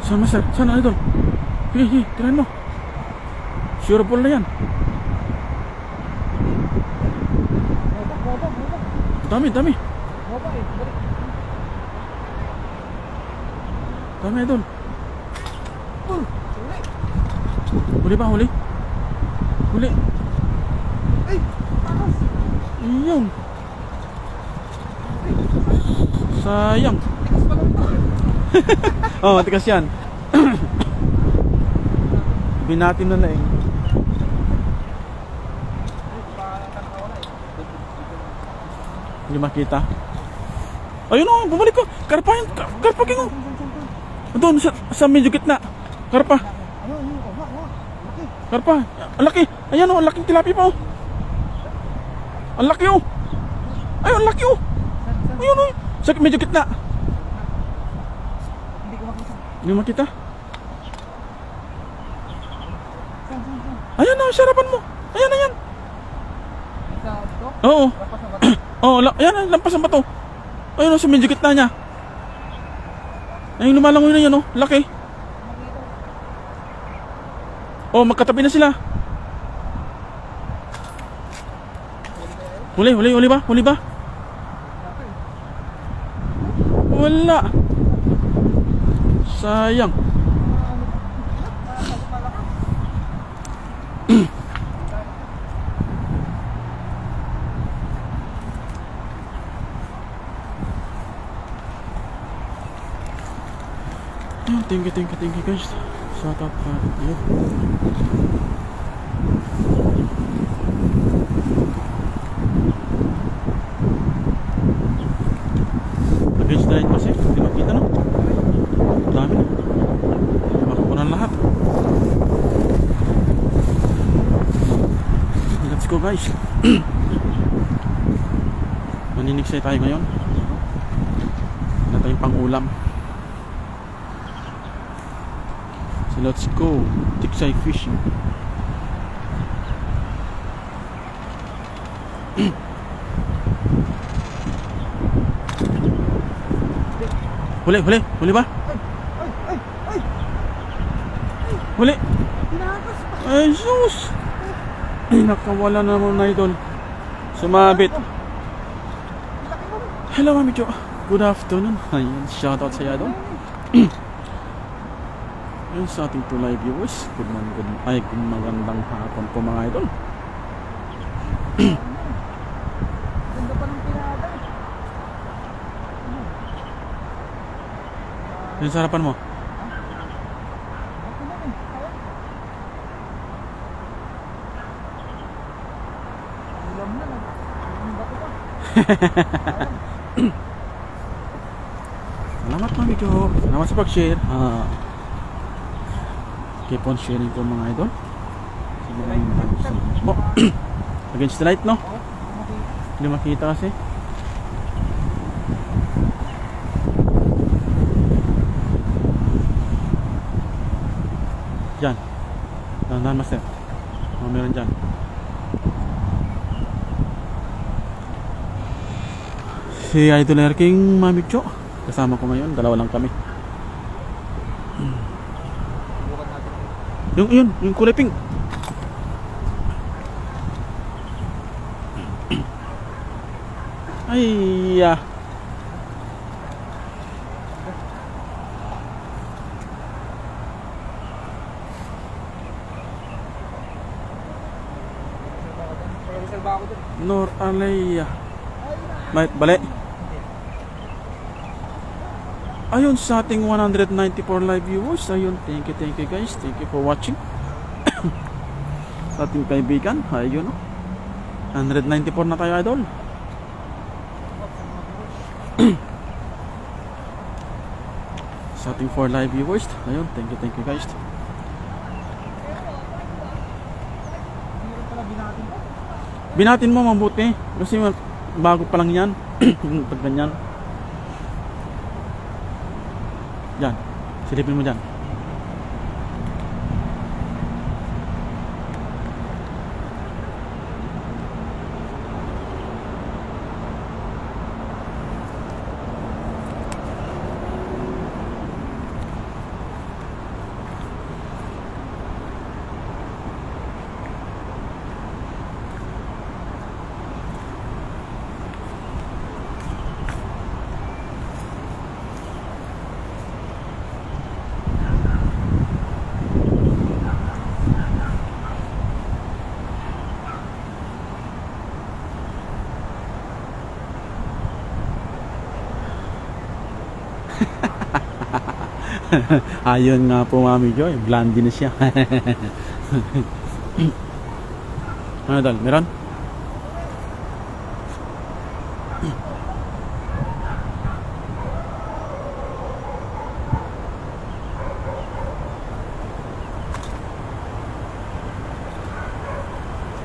Saan master? Saan idol? Hihi, tirahin mo. Sure ball na yan. Dami, dami. Dami idol. Huli ba? Huli? Huli. Iyong. Sayang. Oh, matikas yan. Binatin na lang. Hindi makita. Ayun o, bumalik ko. Karpa yun. Karpa king o. Doon sa medyo gitna. Karpa. Karpa. Ang laki. Ayan o, ang laking tilapia pa o. Ang laki o. Ayun, ang laki o. Ayun o. Sa medyo gitna. Hindi makita. Ayan na, sarapan mo. Ayan, ayan. Oo. Oo, ayan, lampasan ba to? Ayun o, sa medyo gitna niya. Ayun, lumalangoy na yan o. Laki. Oh, magkatabi na sila. Huli ba? Huli ba? Wala. Sayang. Thank you guys. Shout out to you. Against the light kasi hindi makita no. Dami na. Makukunan lahat. Let's go guys. Maninigsay tayo ngayon. Wala tayong pang ulam. So let's go. Tiksay fishing. Huli ba? Huli. Ay, sus. Ay, nakawala na naman na idol. Sumabit. Hello, Mami Jo. Good afternoon. Ayan, shoutout sa idol. Ayan sa ating 2 live viewers. Good magandang hapon po mga idol. Yung sarapan mo? Salamat Mami Jo. Salamat sa pag-share. Keep on sharing po mga idol. Against the light no? Hindi makita kasi. Diyan. Dahan-dahan master. Meron dyan. Si Idol Air King Mami Jo. Kasama ko ngayon. Dalawa lang kami. Yung kulay pink. Ay, Nor Alaya. Balik. Ayun sa ating 194 live viewers. Ayun, thank you guys. Thank you for watching. Sa ating kaibigan. Ayun, 194 na tayo idol. Sa ating 4 live viewers. Ayun, thank you guys. Binatin mo mabuti kasi bago pa lang yan. Pag ganyan. Yan, silipin mo dyan. Ayun nga po, Mami Joy. Blondie na siya. Ano dal? Meron?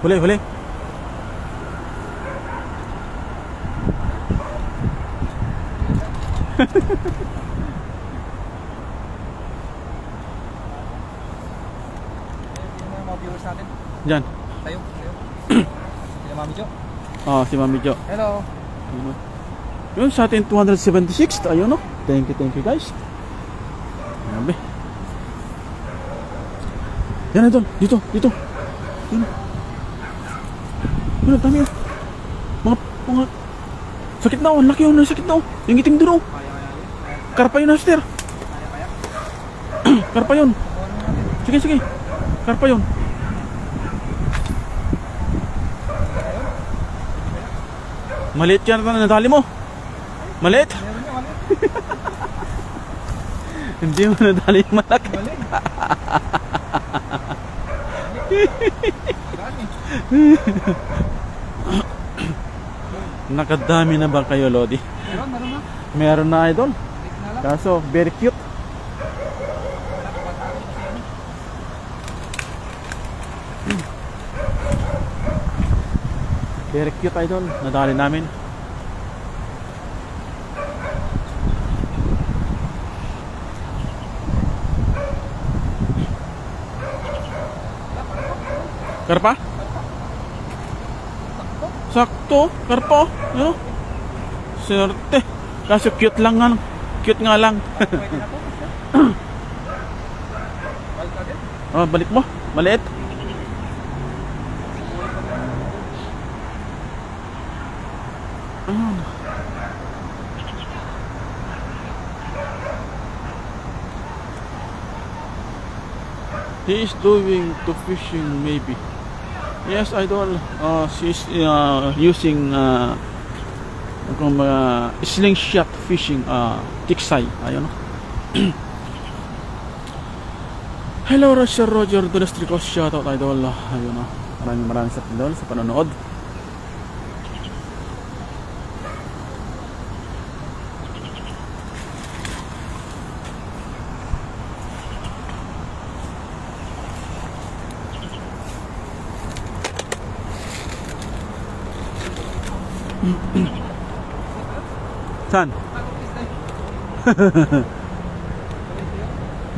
Huli, huli. Viewers natin. Diyan. Tayo. Sila Mami Jo. Oh, si Mami Jo. Hello. Yun sa atin 276. Ayun no. Thank you guys. Grabe. Yan idol. Dito. Yan. Yan, dami yun. Mga sakit na oh. Laki yun. Sakit na oh. Yung itim doon oh. Karpa yun, Aster. Karpa yun. Sige. Karpa yun. Maliit yan na nadali mo. Maliit. Hindi mo nadali yung malaki. Nakadami na ba kayo, Lodi? Meron na idol. Kaso very cute. Very cute idol. Nadali namin. Karpa? Sakto, karpa. Ano? Serte. Kaso cute lang nga. Cute nga lang. Oh, balik mo. Maliit. Ayun. He is doing to fishing maybe. Yes, idol. She's using slingshot fishing tiksay. Ayun. Hello Roger Dolestricos, shoutout idol. Ayun. Maraming sa idol sa panonood. Saan?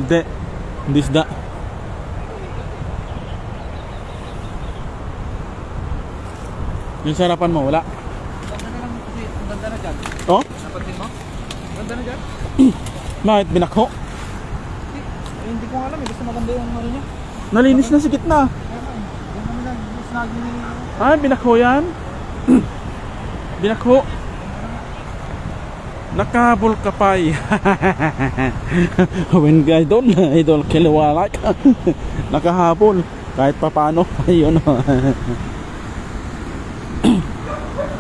Hindi isda. Yung sarapan mo, wala? Ganda na lang kasi, ang ganda na dyan. Oh? Napansin mo? Ganda na dyan. Bakit binakho? Hindi ko alam eh, basta maganda yung ano niya. Nalinis na sa gitna. Ay, binakho yan? Binakho. Nakahabol ka pa eh. When idol kiliwalak. Nakahabol kahit pa paano. Ayun.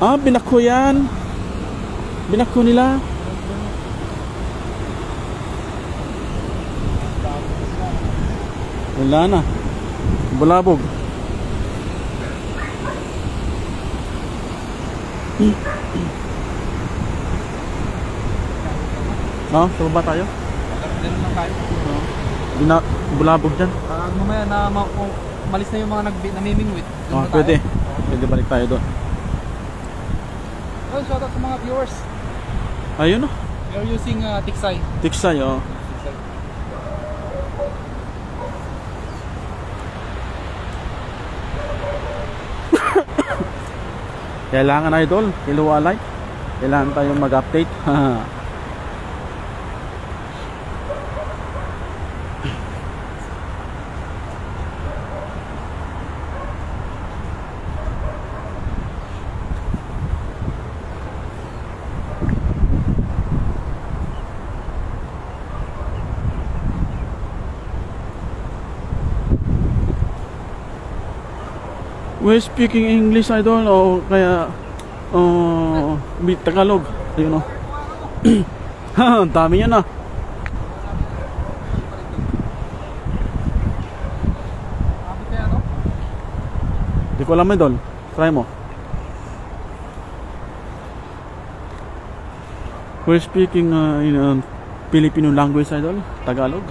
Binakho yan. Binakho nila. Wala na. Bulabog. Saan ba tayo? Ganun lang tayo. Bulabog dyan. Mamaya na malis na yung mga namimingwit. Pwede. Pwede balik tayo doon. Oh, shoutout sa mga viewers. Ayun o. You're using tiksay. Tiksay o. Kailangan idol, iluwalay. Kailangan tayong mag-update. We're speaking English idol o kaya Tagalog. Ayun o. Ang dami yan ah. Hindi ko alam, idol. Try mo. We're speaking in Filipino language, idol. Tagalog.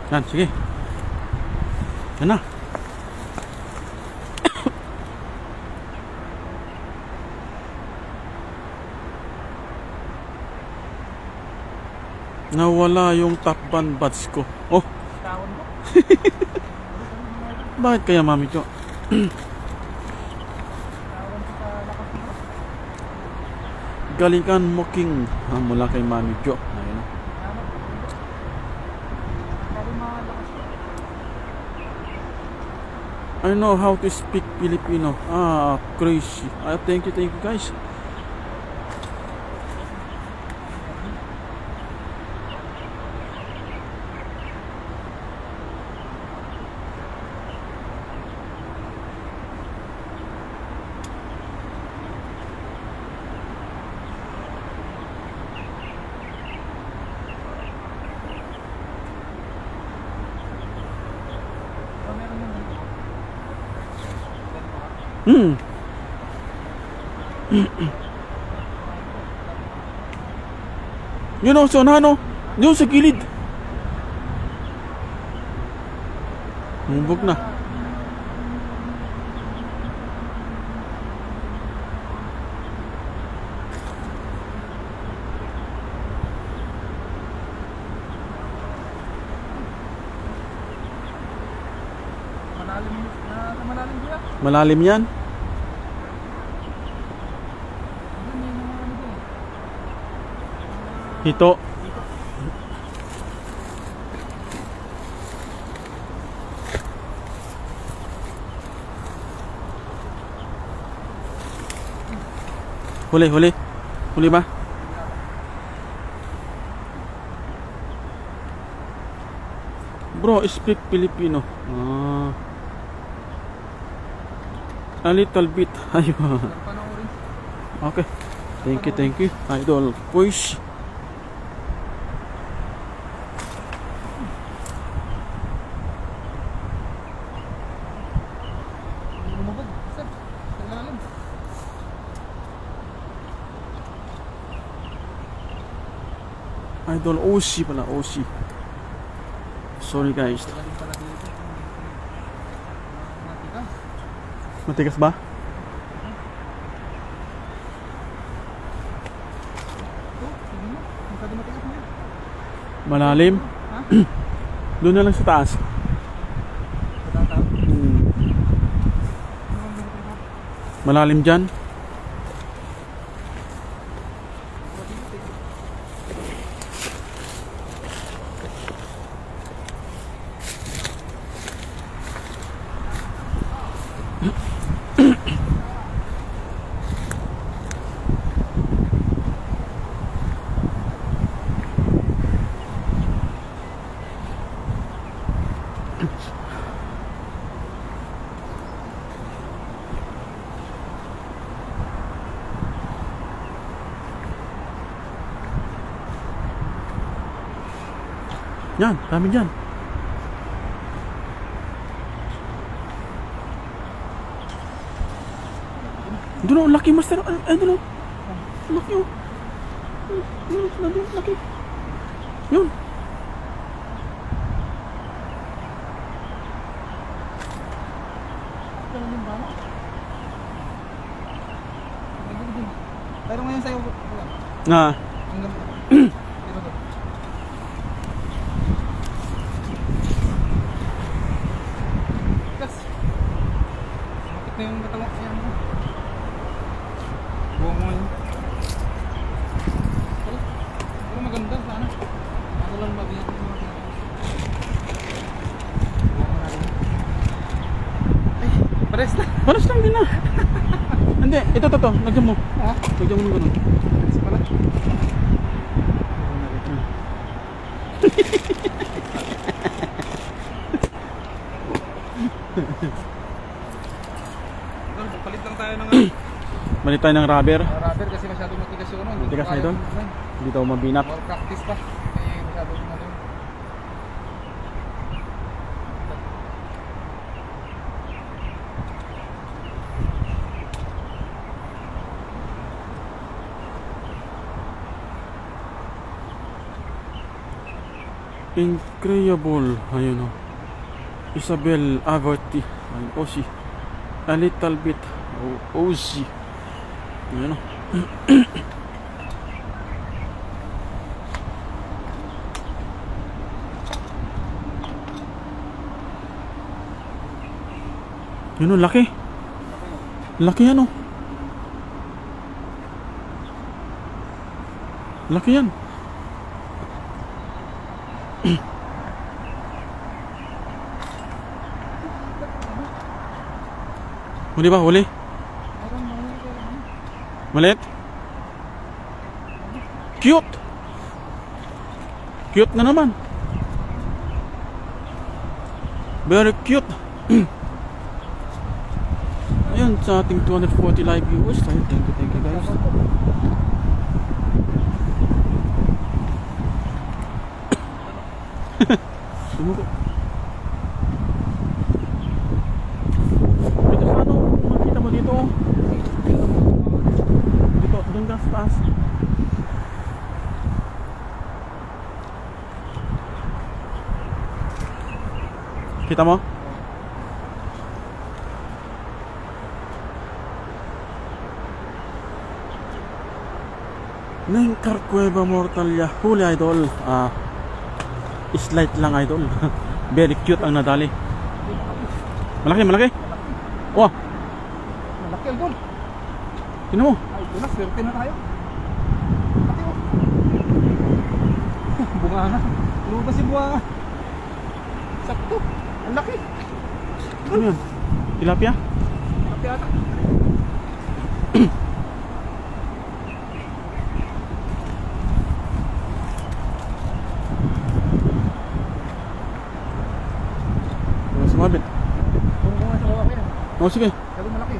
Yan, sige. Yan na. Nawala yung top band buds ko. Oh. Tawon ko. Bakit kaya, mami ko? Tawon ko sa lakas mo. Galingan mo king. Mula kay mami ko. Ayun na. Sabi mga lakas ko. I know how to speak Filipino. Crazy. Thank you guys. Yun o, sa ano? Yun sa gilid. Humbog na. Malalim kuya. Malalim yan. Hito. Huli ba? Bro, speak Filipino. A little bit. Ayun. Okay. Thank you. Idol. Push. Idol OC pala, OC. Sorry guys. Matigas ba? Malalim? Doon na lang sa taas. Malalim dyan? Yan, dami dyan. Doon o, laki master. Doon o. Laki o. Laki. Yun. Pero ngayon sa'yo. Nga. Yung matawag yan mo. Buong mo yun. Pero maganda sana. Ako lang mabiyak yung mga kaya. Buong mo natin. Ay, pares na. Pares lang din na. Hindi, ito. Lagyan mo. Ha? Lagyan mo ng ganun. Pares pala. Palit lang tayo ng Balik tayo ng rubber. rubber kasi masyadong matigas yung ano. Matigas na idol. Hindi daw mabinat. More practice pa. Kaya masyadong ano. Incredible. Ayun o. Isabel Averty. Ayun, Osi. A little bit. Osi. Ayun o. Yun o, laki. Laki yan o. Laki yan. Huli ba? Huli? Maliit? Cute! Cute na naman. Very cute. Ayun, sa ating 240 live viewers. Thank you guys. Sumuko. Dito sa ano, makita mo dito. Dito, doon ka sa taas. Kita mo? Nengkar Cueva Mortalia. Huli idol. Slight lang idol. Very cute ang nadali. Malaki, malaki. Wah. Malaki idol. Tingnan mo. Ay, ito na, swerte na tayo. Laki oh. Bunga na. Lumabas yung bunga. Sakto. Ang laki. Ano yan? Tilapia? Laki ata. Sumabit. Kung bunga sa baba yan. Oh, sige. Sabi malaki.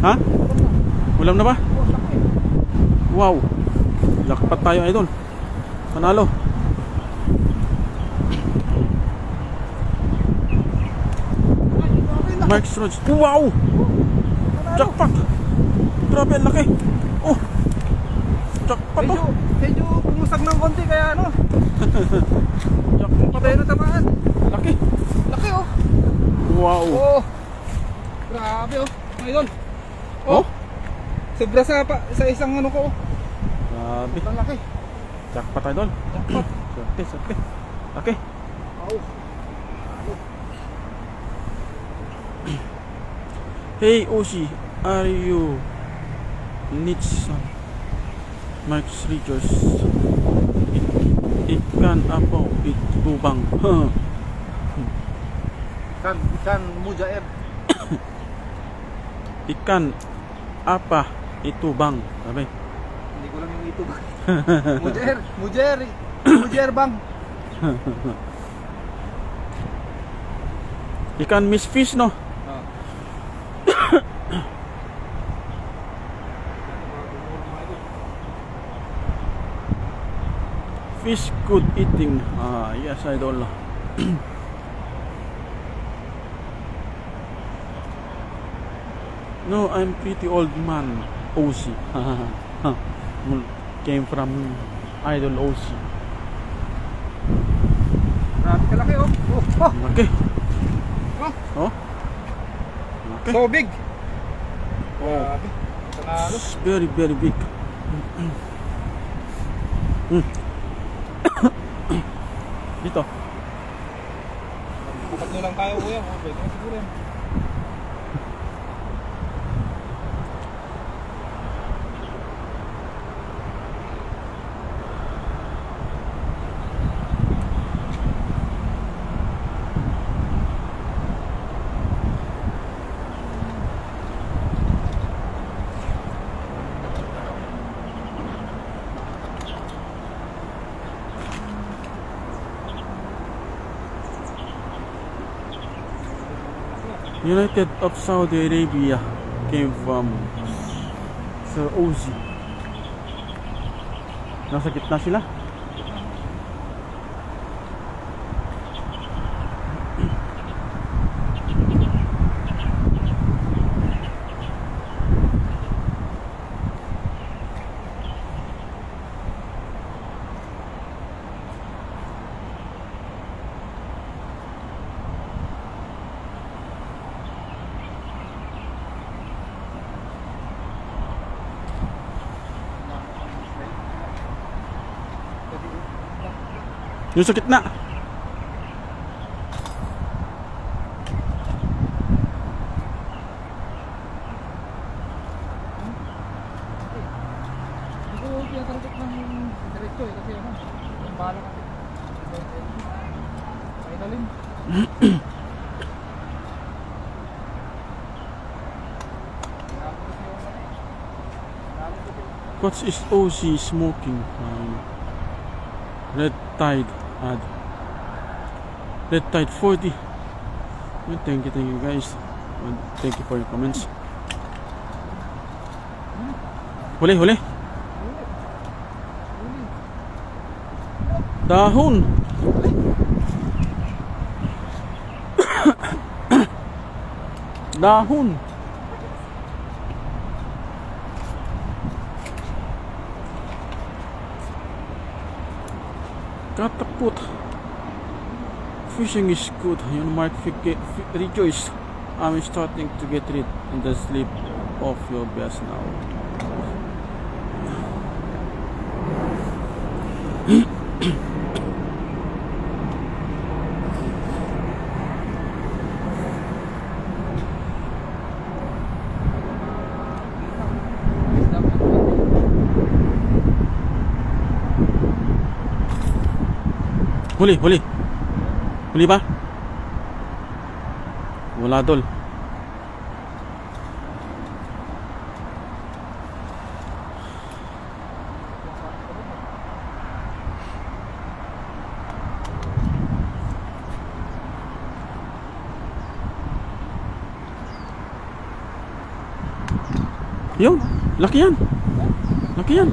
Ha? Ulam na ba? Oh, laki. Wow. Jackpot tayo idol. Panalo. Mike Strudge. Wow! Jackpot! Grabe, ang laki. Oh! Jackpot oh! Medyo pumusag ng konti kaya ano. Jackpot Patay na tamaan. Laki. Laki oh. Wow! Oh. Grabe oh. Ngayon. Oh? Sobra sa isang ano ko oh. Grabe. Ang laki. Jackpot idol. Jackpot. Serte. Laki. Wow. Hey Oshi, are you need some Mark's Reachers? Ikan apa itu bang? Ikan mujair. Ikan apa itu bang? Sabi. Hindi ko lang yung ito bang. Mujair bang. Ikan Miss Fish no? Fish good eating. Yes, idol. No, I'm pretty old man. OC. Came from idol OC. Grabe kalaki oh. Oh. Laki. Oh. Oh. Laki. So big. Oh. Grabe. Panalo. Very, very big. Dito. Tatlo lang tayo kuya. Pwede na siguro yan. United of Saudi Arabia came from Sir Ozzy. Nasa gitna sila. Yung sa gitna. Hindi ko tinatarget ng diretso eh, kasi ano, yung bala kasi. May dalim. What is Ozzy smoking? Red Tide ad. Red Tide 40. Well, thank you guys. And thank you for your comments. Huli, huli. Dahon. Dahon. Kataput. Fishing is good. You might rejoice. I'm starting to get rid in the sleep of your best now. Huli, huli. Huli ba? Wala dol. Yun, laki yan. Laki yan.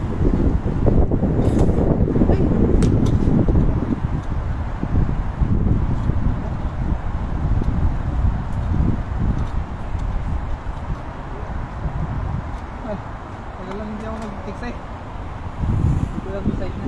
Tagal lang hindi ako nag-text eh. Hindi ko lang decide na.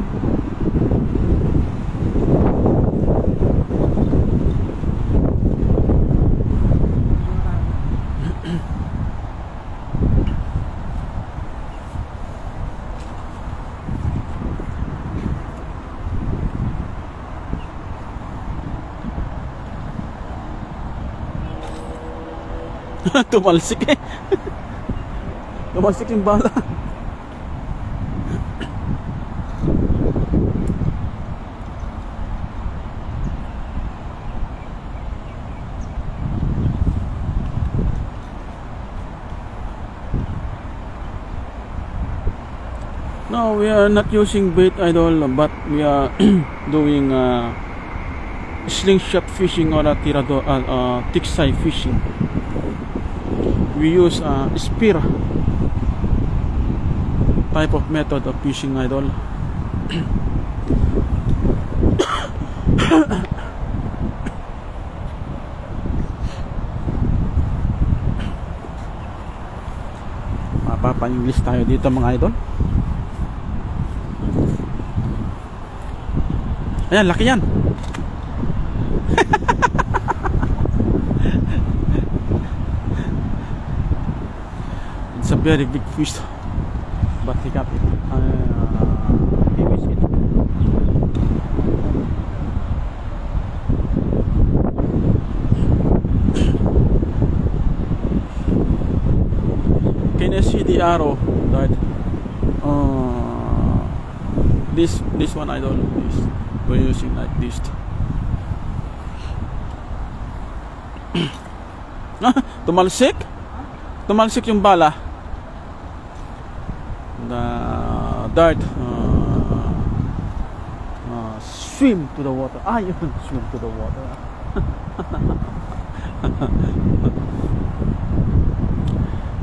Tumalsik eh. Tumalsik yung bala. No, we are not using bait idol, but we are doing slingshot fishing or tirado, tiksai fishing. We use spear type of method of fishing idol. Mapapa-English tayo dito mga idol. Ayan, laki yan. It's a very big fish, but he got it. He missed it. Can you see the arrow that this one I don't use. We're using like this. Tumalsik? Tumalsik yung bala. The dart swim to the water. Ayun, swim to the water.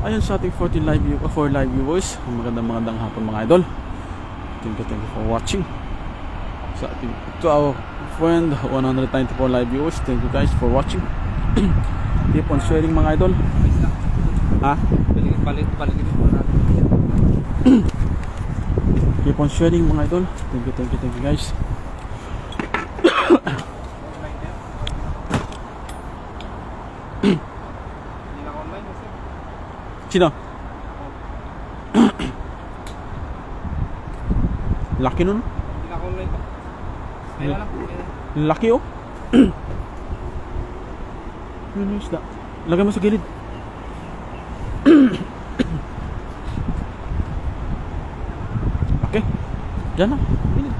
Ayun sa ating 40 live view, 4 live viewers. Magandang hapon mga idol. Thank you for watching. Sa ating, to our friend 194 live viewers, thank you guys for watching. Keep on sharing mga idol. Ha? Balik dito natin. Keep on sharing mga idol. Thank you guys. Hindi na online kasi. Sino? Laki nun. Hindi na online pa. Kaya lang. Laki oh. Yun yung isda. Lagay mo sa gilid. Okay. Diyan na. Gilid.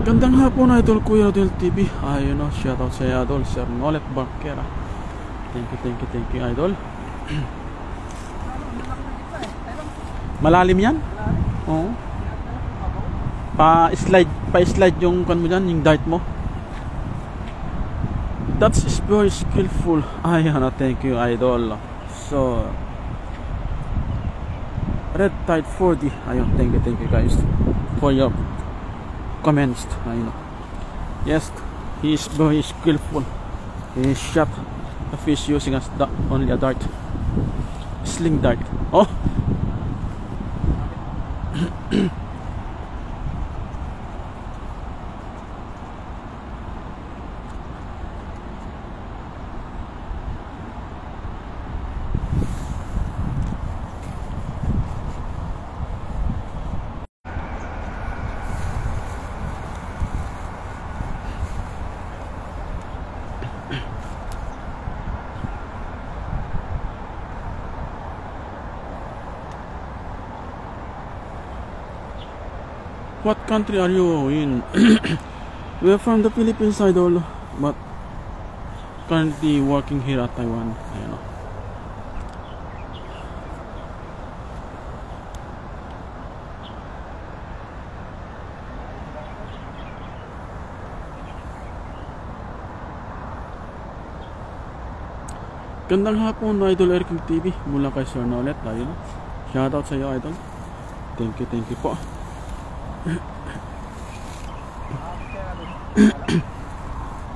Gandang hapon idol, Kuya Rodel TV. Ayun o, shoutout sa idol Sir Nolet Barquera. Thank you idol. Malalim yan? Oo. Pa-slide yung kan mo dyan, yung dart mo. That's very skillful. Ayun o, thank you idol. So Red Tide 40. Ayun, thank you guys for your comments. Ayun. Yes, he is very skillful. He shot a fish using only a dart, sling dart. Oh. What country are you in? We are from the Philippines idol, but currently working here at Taiwan. Ayun o. Gandang hapon idol, Eric TV mula kay Sir Nolet. Ayun o. Shoutout sa iyo idol. Thank you po.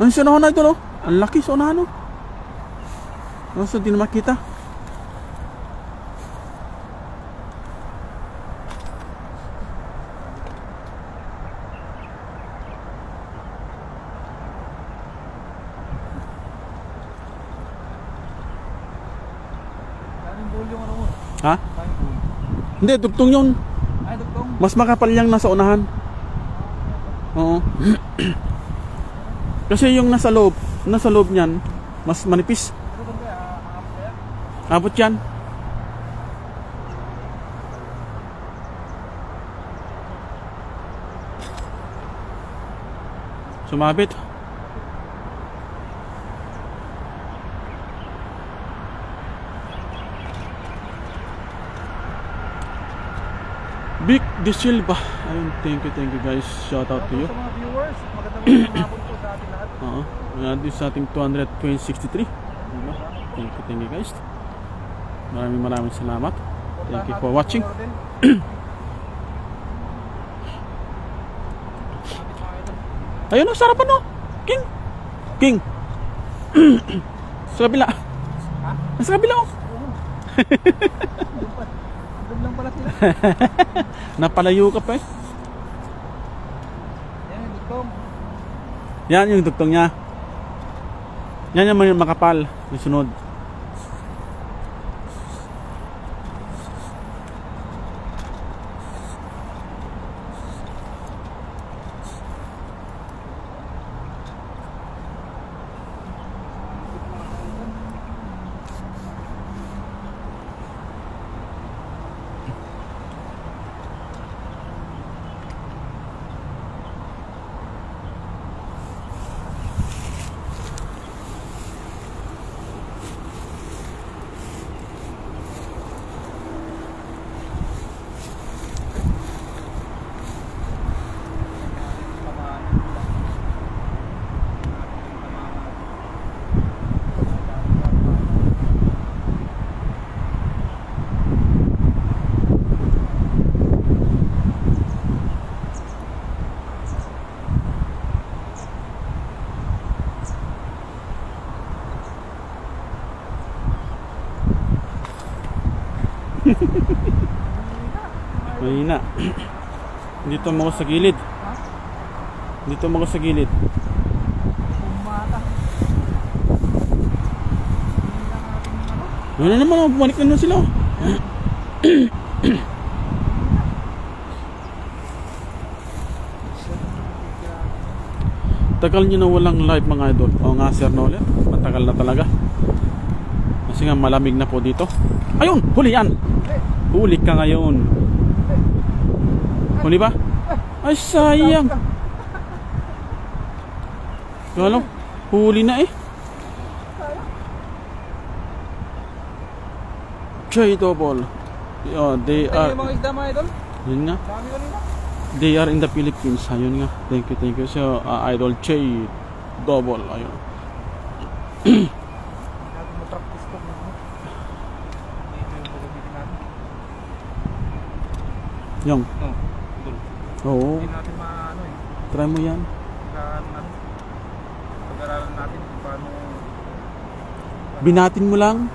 Ang sunahan na ito no? Ang laki sunahan no? Nasa di na makita. Ha? Hindi, dugtong yun. Ay, dugtong. Mas makapal yung nasa unahan. Oo. Kasi yung nasa loob niyan mas manipis. Abot yan. Sumabit. Vic De Silva. Ayun, thank you guys. Shout out to you. Sa mga viewers, magandang hapon po sa ating lahat. Oo. Nandito sa ating 263. Diba? Thank you guys. Maraming salamat. Thank you for watching. Ayun o, sarapan o. King. Sa kabila. Sa kabila o. Doon lang pala sila. Napalayo ka pa eh. Yan, dugtong. Yan yung dugtong niya. Yan yung makapal. Yung sunod. Mahina. Dito mo ko sa gilid. Ha? Dito mo ko sa gilid. Bumata. Ano naman, bumalik na naman sila. Tagal nyo na walang live mga idol. Oo nga Sir Nolet, matagal na talaga. Kasi nga malamig na po dito. Ayun, huli yan. Huli ka ngayon. Huli ba? Ay sayang. Ano? Huli na eh. J double. They are. Yung mga isda mga idol. Yun nga. Dami kanina. They are in the Philippines. Ayun nga. Thank you. So, Idol J double. Ayun. Natin mag-practice ko. Dito yung gagamitin natin. Yung. No, idol. Oo. Hindi natin maano eh. Try mo yan. Pag-aralan natin kung paano. Binatin mo lang.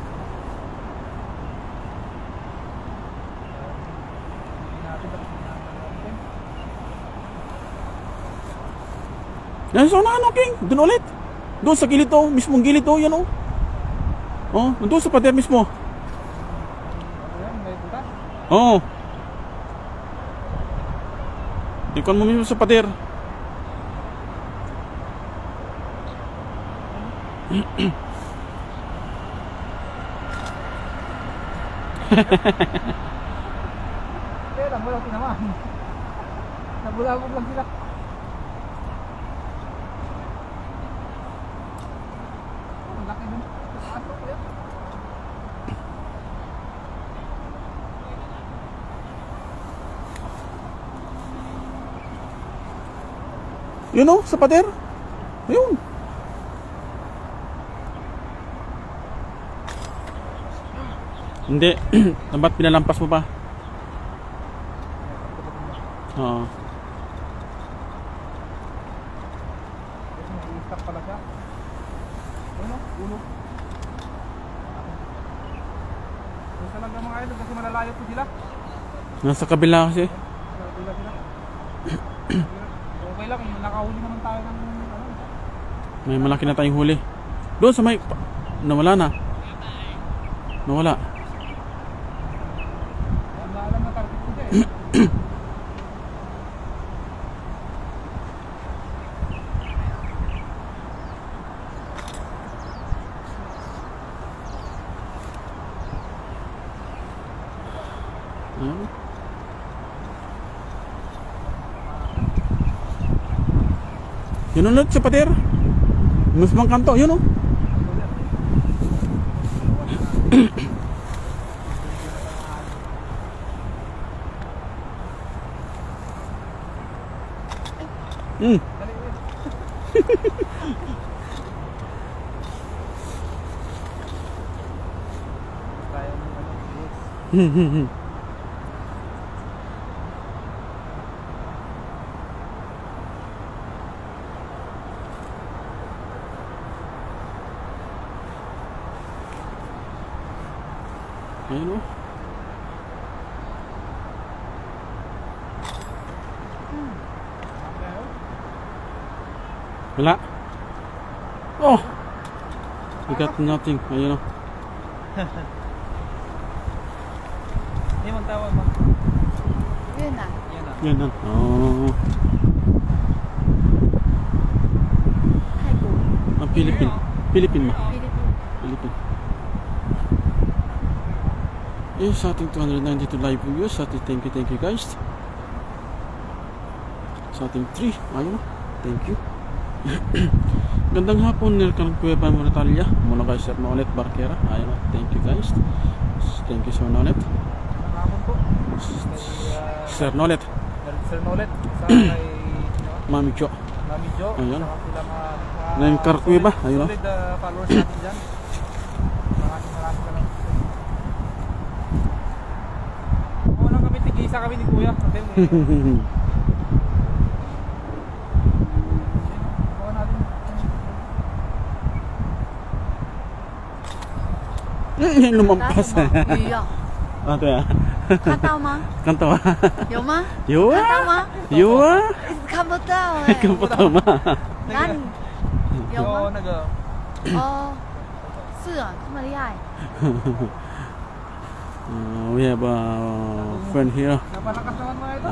Yan, so na ano, King? Doon ulit. Doon sa gilid to. Mismong gilid to. Yan o. Oh, doon sa pader mismo. Ayan, may butas. Oo. Ikon mo mismo sa pader. Kaya lang, wala tinamaan. Nabulabog lang sila. Ang laki dun. Aso ko yan. Yun o, sa pader. Ayun. Hindi. Ba't pinalampas mo pa? Oo. I-stop pala siya. Uno, uno. Doon talaga mga idol kasi malalayo po sila. Nasa kabila kasi. Malalayo sila. Okay lang, nakahuli naman tayo ng ano. May malaki na tayong huli. Doon sa may... Nawala na. Nawala. Alam na target ko siya eh. Ayun. Yun ulit sa pader. Mismong kanto, yun o. Hmm. Dali, ulit. Tayo ng ano, yes. Ayun o. Wala. Oh. We got nothing. Ayun o. Hindi magtawag ba? Yun na. Yan na. Yan na. Oh. Hi, go. Ang Philippine. Philippine ma. Philippine. Philippine. Eh, sa ating 292 live viewers, sa ating thank you guys. Sa ating 3, ayun, thank you. Gandang hapon, Nilkan Kuya Pan Natalia, mula kay Sir Nolet Barquera, ayun, thank you guys. Thank you Sir Nolet. Ang hapon po. Sir Nolet, Sir Nolet. Sa kay Mami Jo. Mami Jo. Ayun. Saka sila mga Nangkar Kuya ba? Ayun o. solid followers natin dyan. Maraming salamat. Wala kami, tig-isa kami ni Kuya. Hotel eh. Kuha natin. Lumampas. Iya. 啊，对啊，看到吗？看到啊，有吗？有看到啊，吗？有啊，看不到哎、看不到吗？哪里？有有吗？那个哦，是啊，这么厉害。We have a friend here, napalakas naman mga ito.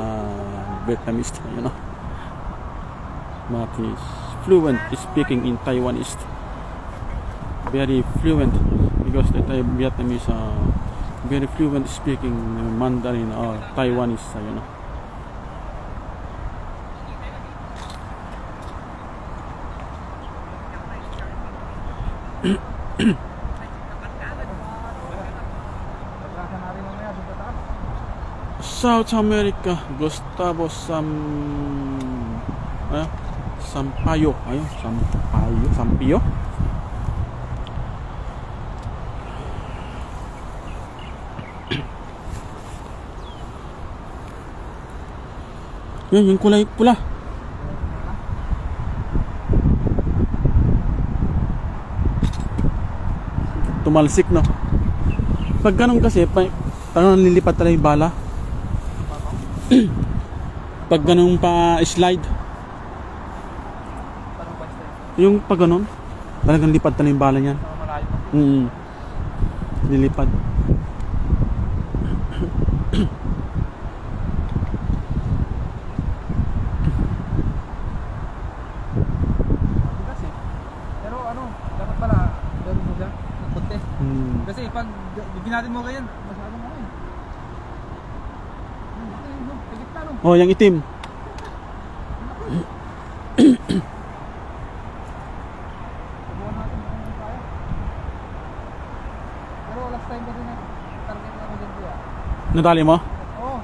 Vietnamese, you know. But he's fluent speaking in Taiwanese. Very fluent because the Vietnamese are very fluent speaking Mandarin or Taiwanese, you know. Pagkasa na rin mamaya sa taas. South America, Gustavo Sampaio, ayun, Sampio. Yan, yung kulay pula. Tumalsik, no? Pag ganun kasi, parang nililipat talaga yung bala. Pag ganun pa slide, Tanong ba ito? yung pag ganun, talagang lipad talaga yung bala niyan. Malayo pa. Nilipad. Kasi, pero ano, dapat pala gawin mo siya ng konti. Kasi pag ginatin mo ganyan, masyadong ano eh. Sa gitna no. Oh, yung itim. Subuhan natin kung kaya. Pero last time kasi na target ako dyan kuya. Nadali mo? Oo.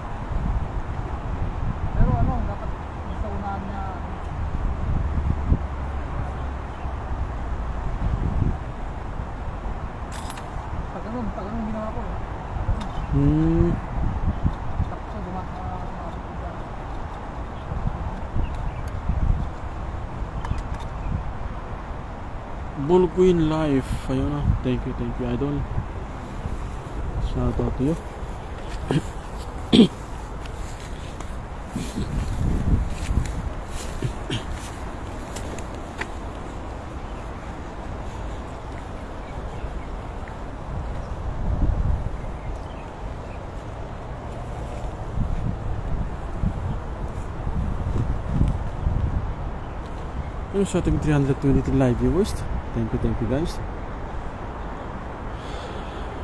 Pero ano, dapat sa unahan niya. Pag ganun ginawa ko. Tapos siya dumakasok dyan. Bulguin Life. Ayun na. Thank you, idol. Shout out to you. Yung sa ating 323 live viewers, thank you guys.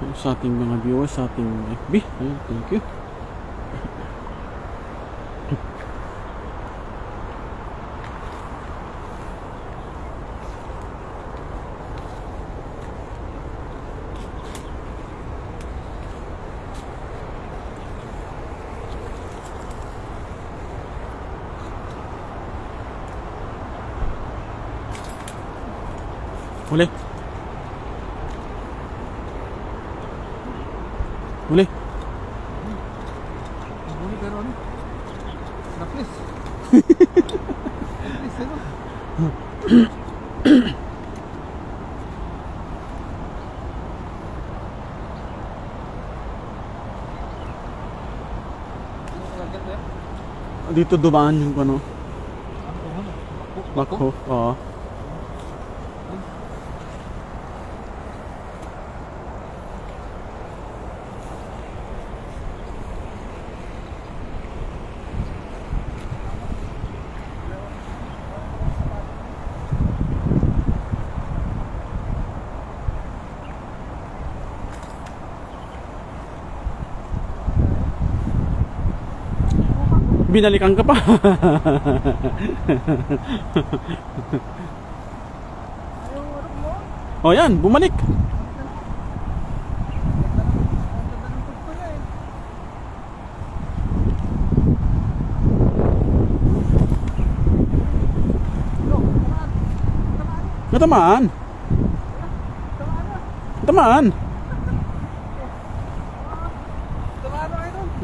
Yung sa ating mga viewers sa ating FB, ayun, thank you. Huli. Huli. Huli pero ano? Naplis. Naplis ano? Dito dumaan yung ano, Makho. Oo. Binalikan ka pa. Oh yan, bumalik. Natamaan. Tamaan.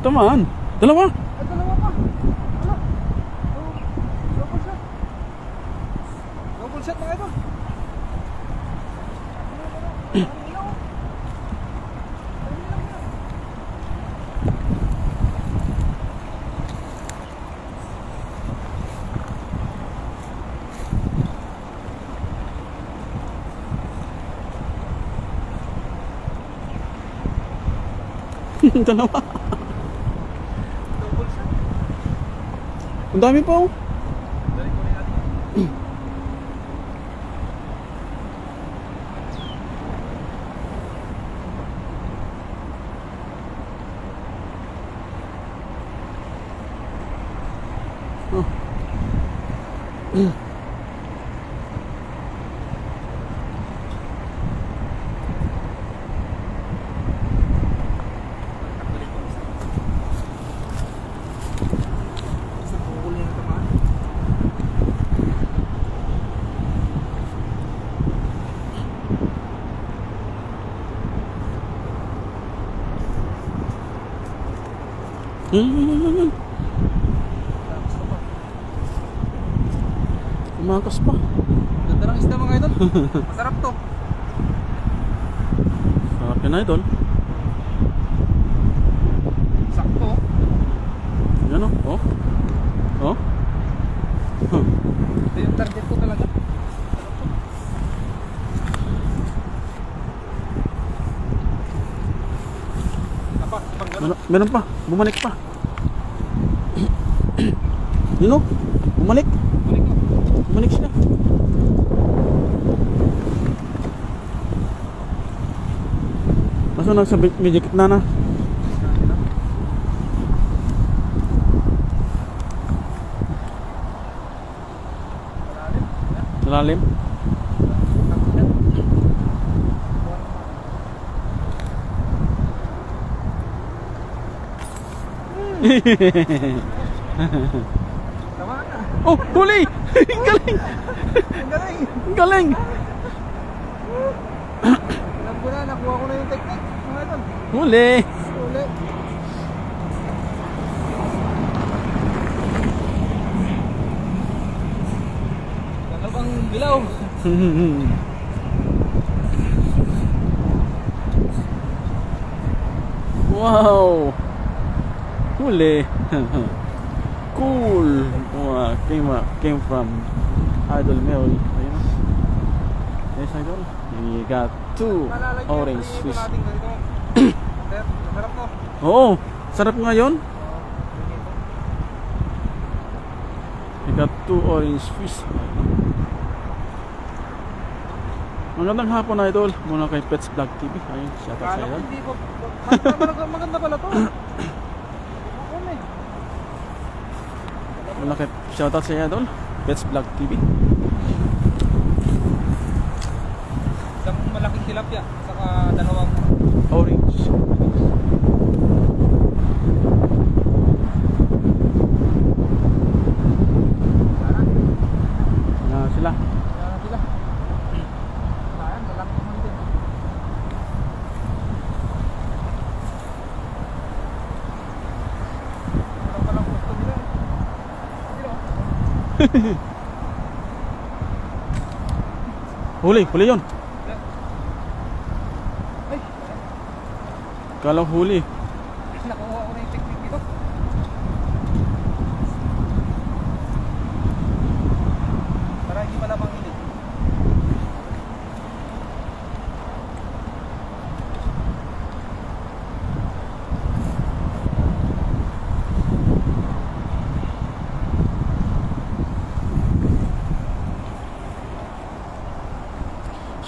Tamaan. Dalawa. Double shot mga ito. Dalawa. Double shot. Ang dami pa oh. Dali ko rin natin yan. Umakas pa. Ganda ng isda mga idol. Masarap to. Sarap yan idol. Sakto. Yan oh. Oh. Oh. Ito yung target ko talaga. Dapat, ibang ganun. Meron pa. Bumalik pa. Yun oh. Bumalik. Balik ko. Bumalik siya. Nasa nasa medyo gitna na. Malalim. Tama na. Oh, huli! Galing! Ang galing. Galing! Alam ko na, nakuha ko na yung technique. Mga idol. Huli! Ulit. Dalawang bilaw. Wow! Huli! Cool! Wow, came from Idol Mel. Ayun. Yes, Idol. We got 2 orange fish. Sarap to. Oo! Sarap nga yun. We got 2 orange fish. Magandang hapon Idol. Muna kay Pets Vlog TV. Ayun, shout out sa Kala ko Idol. hindi ko. Maganda pala to. Muna kay shout out sa Idol. Pets Vlog TV. Isang malaking tilapia. Saka dalawang Orange. Na sila. Yan sila. Sayang, malaki naman din. Parang palang gusto nila eh. Huli yun. Ay, Kala huli. nakuha ko na yung technique dito. Para hindi pala manginig.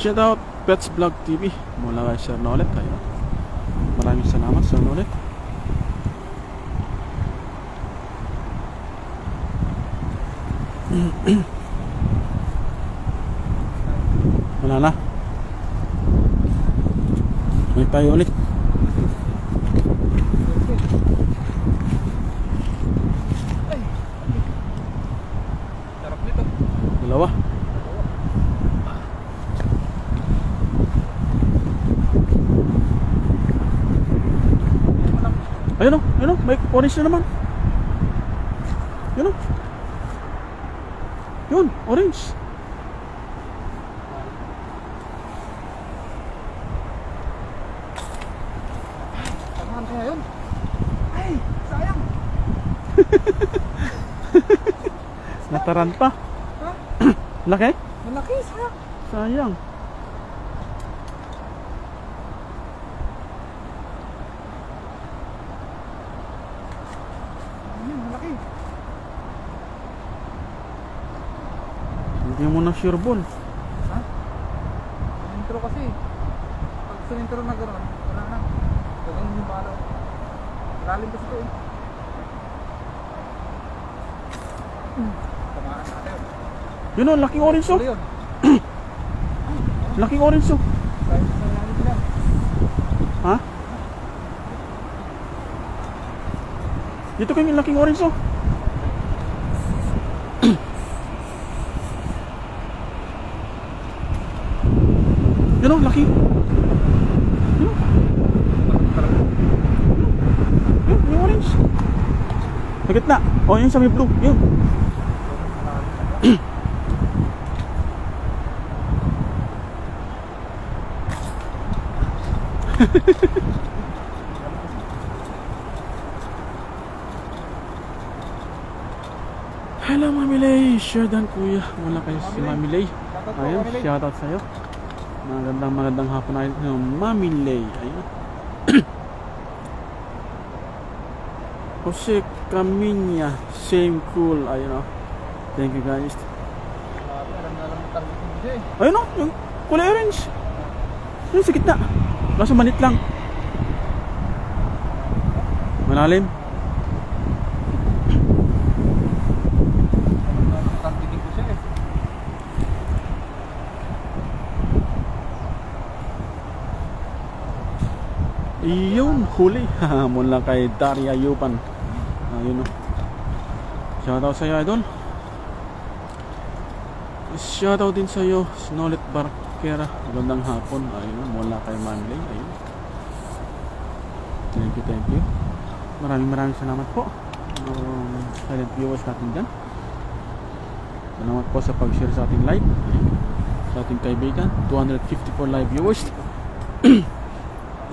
Shout out Pets Vlog TV. Mula kay Sir Nolet. Ayun. Maraming salamat Sir Nolet. Wala na. May tayo ulit. Ay, sarap nito. Dalawa. Ayun o, may orange na naman. Yun o. Yun, orange. Samahan kaya yun? Ay, sayang. Nataran pa. Ha? Laki? Malaki, sayang. Sayang. Yung muna sure ball. Ha? Intro kasi. Pag sunintro na gano'n, wala na. Gagawin yung balo. Lalim kasi ito eh. Tamaan natin. Yun o, laking orange o. Tuloy yun. Laking orange o. Kahit sa lalim sila. Ha? Dito kayo yung laking orange o. Yun o, laki. Yun o. Yun, yung orange. Sa gitna. O, yun sa may blue. Yun. Hello Mami Lay, share dan kuya. Wala kayo si Mami Lay. Ayun, shoutout sa'yo. Magandang hapon na ito, Mami Lay. Ayun. Jose Caminia, same cool. Ayun o. Thank you guys. Alam mo target yung video eh. Ayun o, yung kulay orange. Yun sa gitna. Kaso manit lang. Malalim. Targeting ko siya eh. Iyon, huli. Mula kay Daria Yupan. Ayun o. Shoutout sa'yo, idol. Shoutout din sa'yo, Snolet Barquera. Magandang hapon. Ayun, mula kay Manley. Ayun. Thank you. Maraming salamat po. Silent viewers natin dyan. Salamat po sa pag-share sa ating live. Ayun. Sa ating kaibigan. 254 live viewers.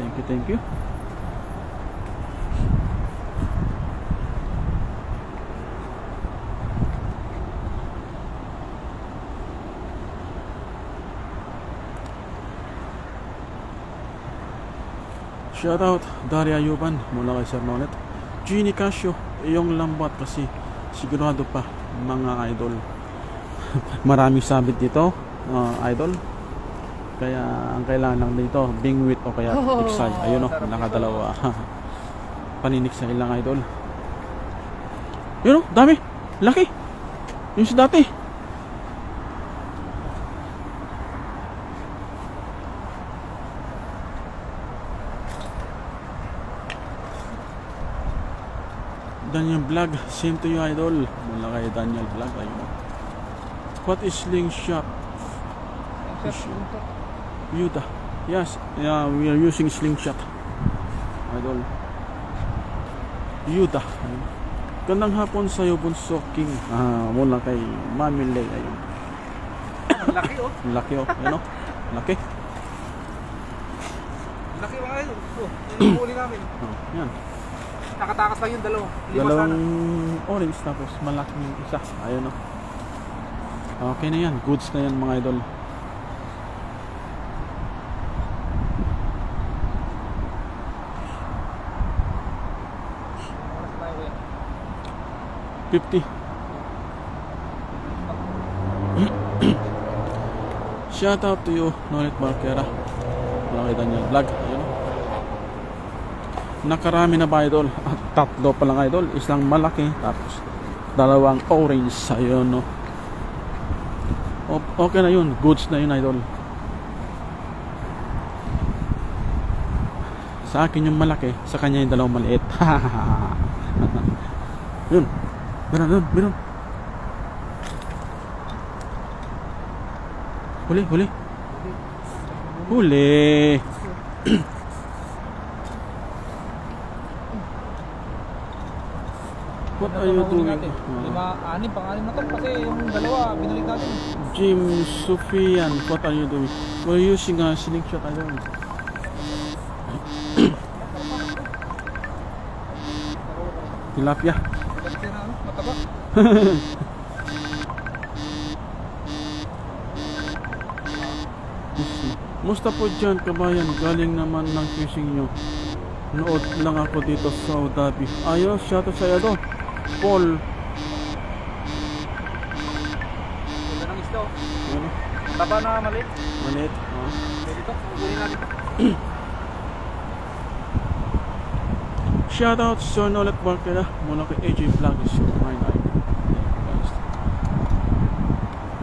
Thank you. Shoutout Daria Yuban mula kay Sir Nonet. Genie Casio, iyong lambat kasi sigurado pa mga idol. Maraming sabit dito, idol. Kaya ang kailangan lang dito bingwit o kaya iksay. Ayun o, nakadalawa. Paniniksay lang idol. Yun o, dami. Laki. Yung sa dati. Daniel Vlog, same to you idol. Mula kay Daniel Vlog. Ayun o. What is slingshot? Yuta. Yes, yeah, we are using slingshot. Idol. Yuta. Gandang hapon sa iyo, Bunso King. Mula kay Mami Lay. Ayun. Laki oh. Laki oh. Ayun oh. Laki. Laki mga idol. Yung huli namin. Yan. Nakatakas lang yung dalawa. Dalawang orange tapos malaki yung isa. Ayun oh. Okay na yan. Goods na yan mga idol. 50. Shout out to you, Nonet Barquera. Wala kay Daniel Vlog. Ayun. Nakarami na ba idol? Tatlo pa lang idol. Isang malaki tapos dalawang orange. Ayun no. Okay na yun. Goods na yun idol. Sa akin yung malaki, sa kanya yung dalawang maliit. Yun. Meron. Huli. What are you doing? Pang-anim na to kasi yung dalawa binalik natin. Jim Sufian, what are you doing? We're using a slingshot, I don't know. Tilapia. Mataba. Musta po dyan kabayan, galing naman ng fishing nyo. Nood lang ako dito sa Abu Dhabi. Ayos, shoutout sa iyo Paul. Ganda ng isda oh. Taba na maliit. Maliit. Oh. Dito, kukunin natin. Shoutout sa Nolet Barkera mula kay AJ Vlogs.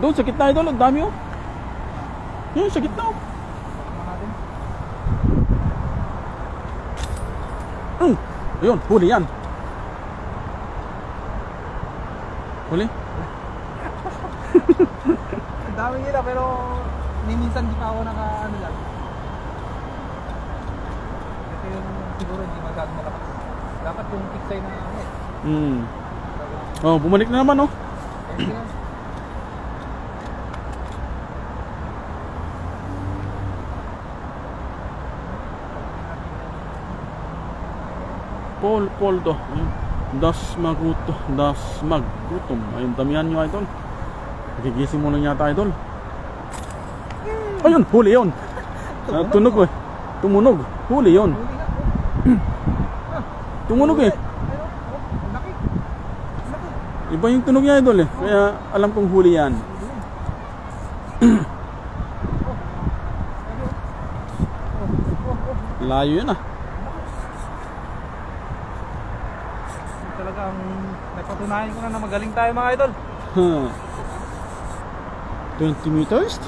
Doon sa gitna idol, ang dami oh. Yun sa gitna oh. Ayun, huli yan. Huli? Ang dami nila pero minsan di pa ako naka-ano lang. Kasi yung siguro hindi masyadong malakas. Dapat yung kiksay na ano eh. Oh, bumalik na naman oh. Paul to. Das maguto, das magutom. Ayun, damihan nyo idol. Nagigising mo lang yata idol. Ayun, huli yun. Tunog eh. Tumunog. Huli yun. Tumunog eh. Iba yung tunog niya idol eh. Kaya alam kong huli yan. Layo yun ah. Talagang napatunayan ko na magaling tayo mga idol. 20 meters?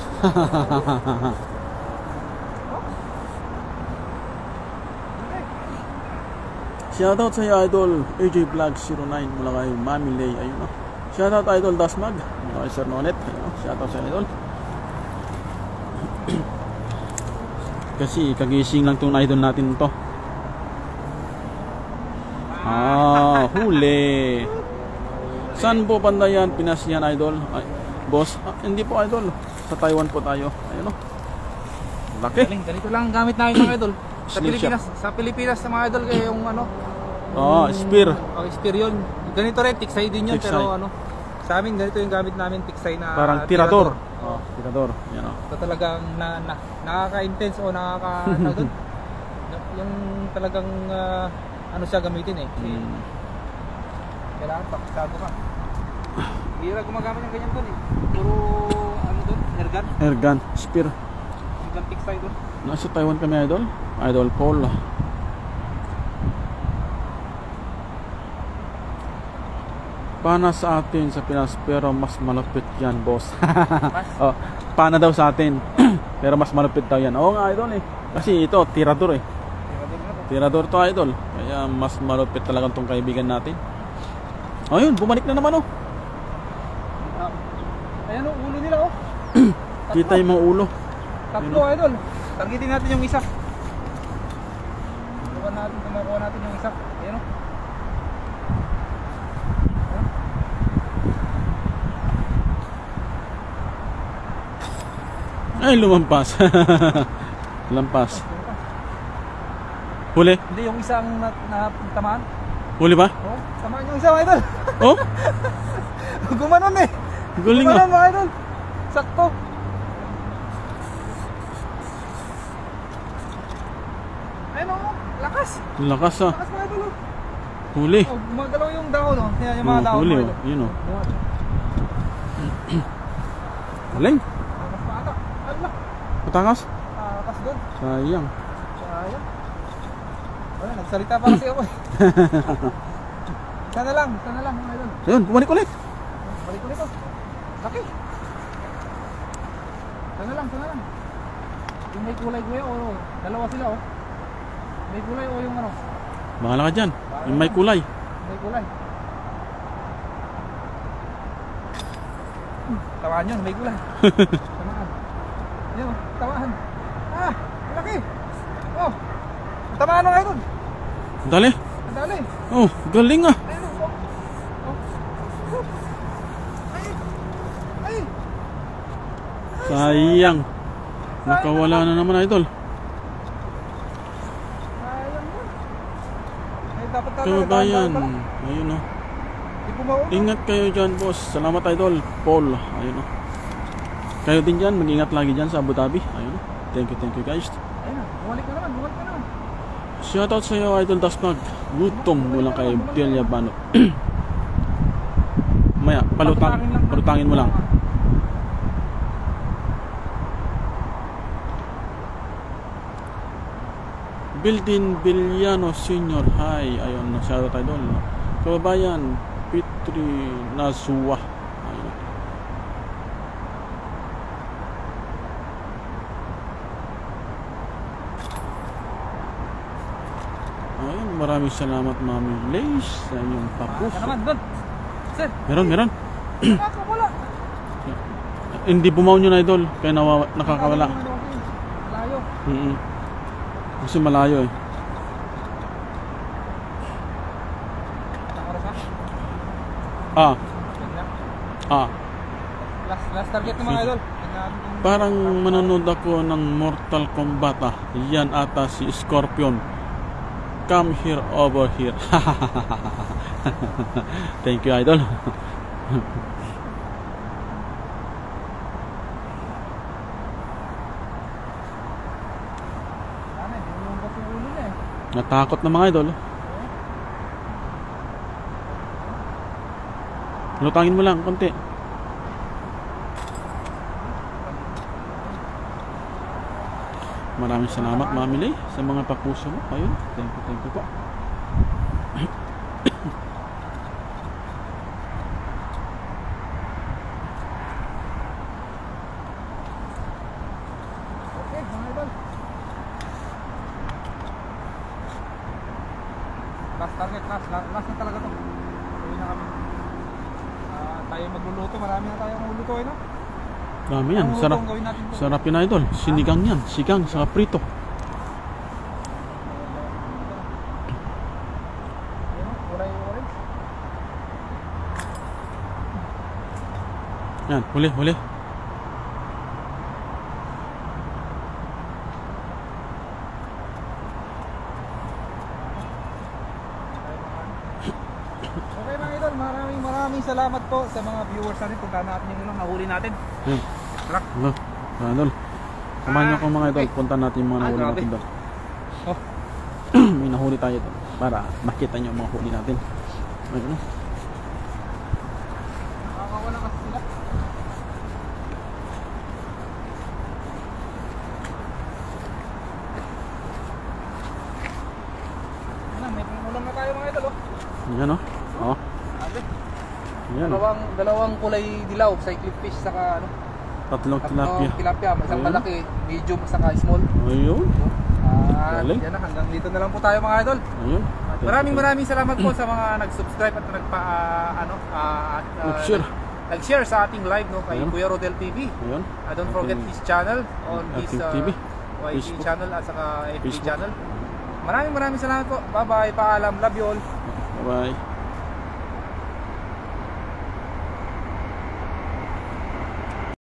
Shoutout sa iyo idol AJ Vlogs 09 mula kay Mami Lay. Ayun oh. Shoutout idol Dasmag mula kay Sir Nonet. Ayun oh. Shoutout sa idol. Kasi kagising lang tong idol natin to. Huli. Saan po pandayan? Pinas yan idol. Ay, boss, hindi po idol. Sa Taiwan po tayo. Ayun o. Laki. Ganito lang ang gamit namin mga idol. Sa Pilipinas sa mga idol kaya yung ano. Spear. Spear yun. Ganito rin, tiksay din yun. Tiksay. Pero ano, sa amin ganito yung gamit namin, tiksay na parang tirador. Tirador. Yan o. Ito talagang nakaka-intense o yung talagang ano siya gamitin eh. Kailangan pakisado ka. Hira gumagamit ng ganyan doon eh. Puro ano doon, airgun. Airgun, spear. Airgun tiksay doon. Nasa Taiwan kami idol. Idol Paul. Pana sa atin sa Pinas pero mas malupit yan boss. Pana daw sa atin pero mas malupit daw yan. Oo nga idol eh. Kasi ito tirador eh. Tirador to idol. Kaya mas malupit talaga tong kaibigan natin. Ayun, bumalik na naman oh. Ayan oh, ulo nila oh. Kita yung mga ulo. Tatlo idol. Targetin natin yung isa. Tumakuha natin yung isa. Ayan oh. Ay, lumampas. Lampas. Huli? Hindi, yung isang tamaan. Huli ba? Oh, tamaan yung isa mga idol. Oh? Gumanon eh. Galing ah. Gumanon mga idol. Sakto. Ayun oh, lakas. Lakas ah. Lakas mga idol. Huli. Oh, gumagalaw yung dahon oh. Yung mga dahon. Huli oh, yun oh. Galing. Lakas pa ata. Allah. Patangas? Lakas doon. Sayang. Wala, nagsalita pa kasi ako eh. Sana lang mga idol. Ayun, bumalik ulit. Balik ulit oh. Laki. Sana lang. Yung may kulay kuya o dalawa sila oh. May kulay o yung ano? Bahala ka dyan. Yung may kulay. May kulay. Tawaan yun, may kulay. Tamaan. Ayun, tawaan. Laki. Oh. Tamaan mga idol. Dali. Dali. Oh, galing ah. Ay. Sayang. Nakawala na naman idol. Sayang mo. Ay, dapat Kabayan. Ayun oh. Ingat kayo dyan boss. Salamat idol Paul. Ayun oh. Kayo din dyan. Mag-ingat lagi dyan sa Abu Dhabi. Ayun oh. Thank you guys. Ayun na. Bumalik ka naman. Shoutout sa iyo idol Dasmag. Gutom mula kay Delia Banot. Maya, palutangin mo lang. Bildin Villano Senior. Hi. Ayun, shoutout tayo doon. Kababayan, Petri Nazua. Ayun. Ayun, maraming salamat Mami Lace sa inyong papus. Naman, doon. Sir, Meron. nakakawala. Hindi bumaon yun idol, kaya nakakawala. Malayo. Kasi malayo eh. Isang oras ha? Ah, Yan lang. ah. Last target ng mga idol. Parang manonood ako ng Mortal Kombat ah. Yan ata si Scorpion. Come here, over here. Thank you idol. Natakot na mga idol. Lutangin mo lang konti. Maraming salamat Mami Lay sa mga papuso mo. Ayun, thank you po. Okay, mga idol. Last target, last na talaga to. Uwi na kami. Tayo magluluto, marami na tayong magluluto no? Dami yan, Ang sarap. lutong gawin natin to. Sarap yun idol. Sinigang yan, sigang sa prito. Yan o, kulay orange. Yan, huli. Okay mga idol, maraming salamat po sa mga viewers natin. Punta natin yung unang nahuli natin. Yan. Tara. Hello, idol. Samahan niyo ako mga idol. Okay. Punta natin yung mga nahuli Grabe. natin doon. Oh, May nahuli tayo doon para makita niyo yung mga huli natin. Ayun. nakakawala kasi sila. Ano, may ulam na tayo mga idol oh. Yan oh. Oh. Sabi, Yan oh. dalawang kulay dilaw, cyclic fish saka ano, Tatlong tatlong tilapia. tilapia, isang Ayun. malaki, medium saka small. Ayun. Galing. Yan na, hanggang dito na lang po tayo mga idol. Ayun. Maraming salamat po sa mga nag-subscribe at Nag-share. nag-share sa ating live no kay Ayun. Kuya Rodel TV. Ayun. Don't forget his channel on his Active TV. YT Facebook. channel at saka FB Facebook. channel. Maraming salamat po. Bye-bye. Paalam. Love you all. Bye-bye.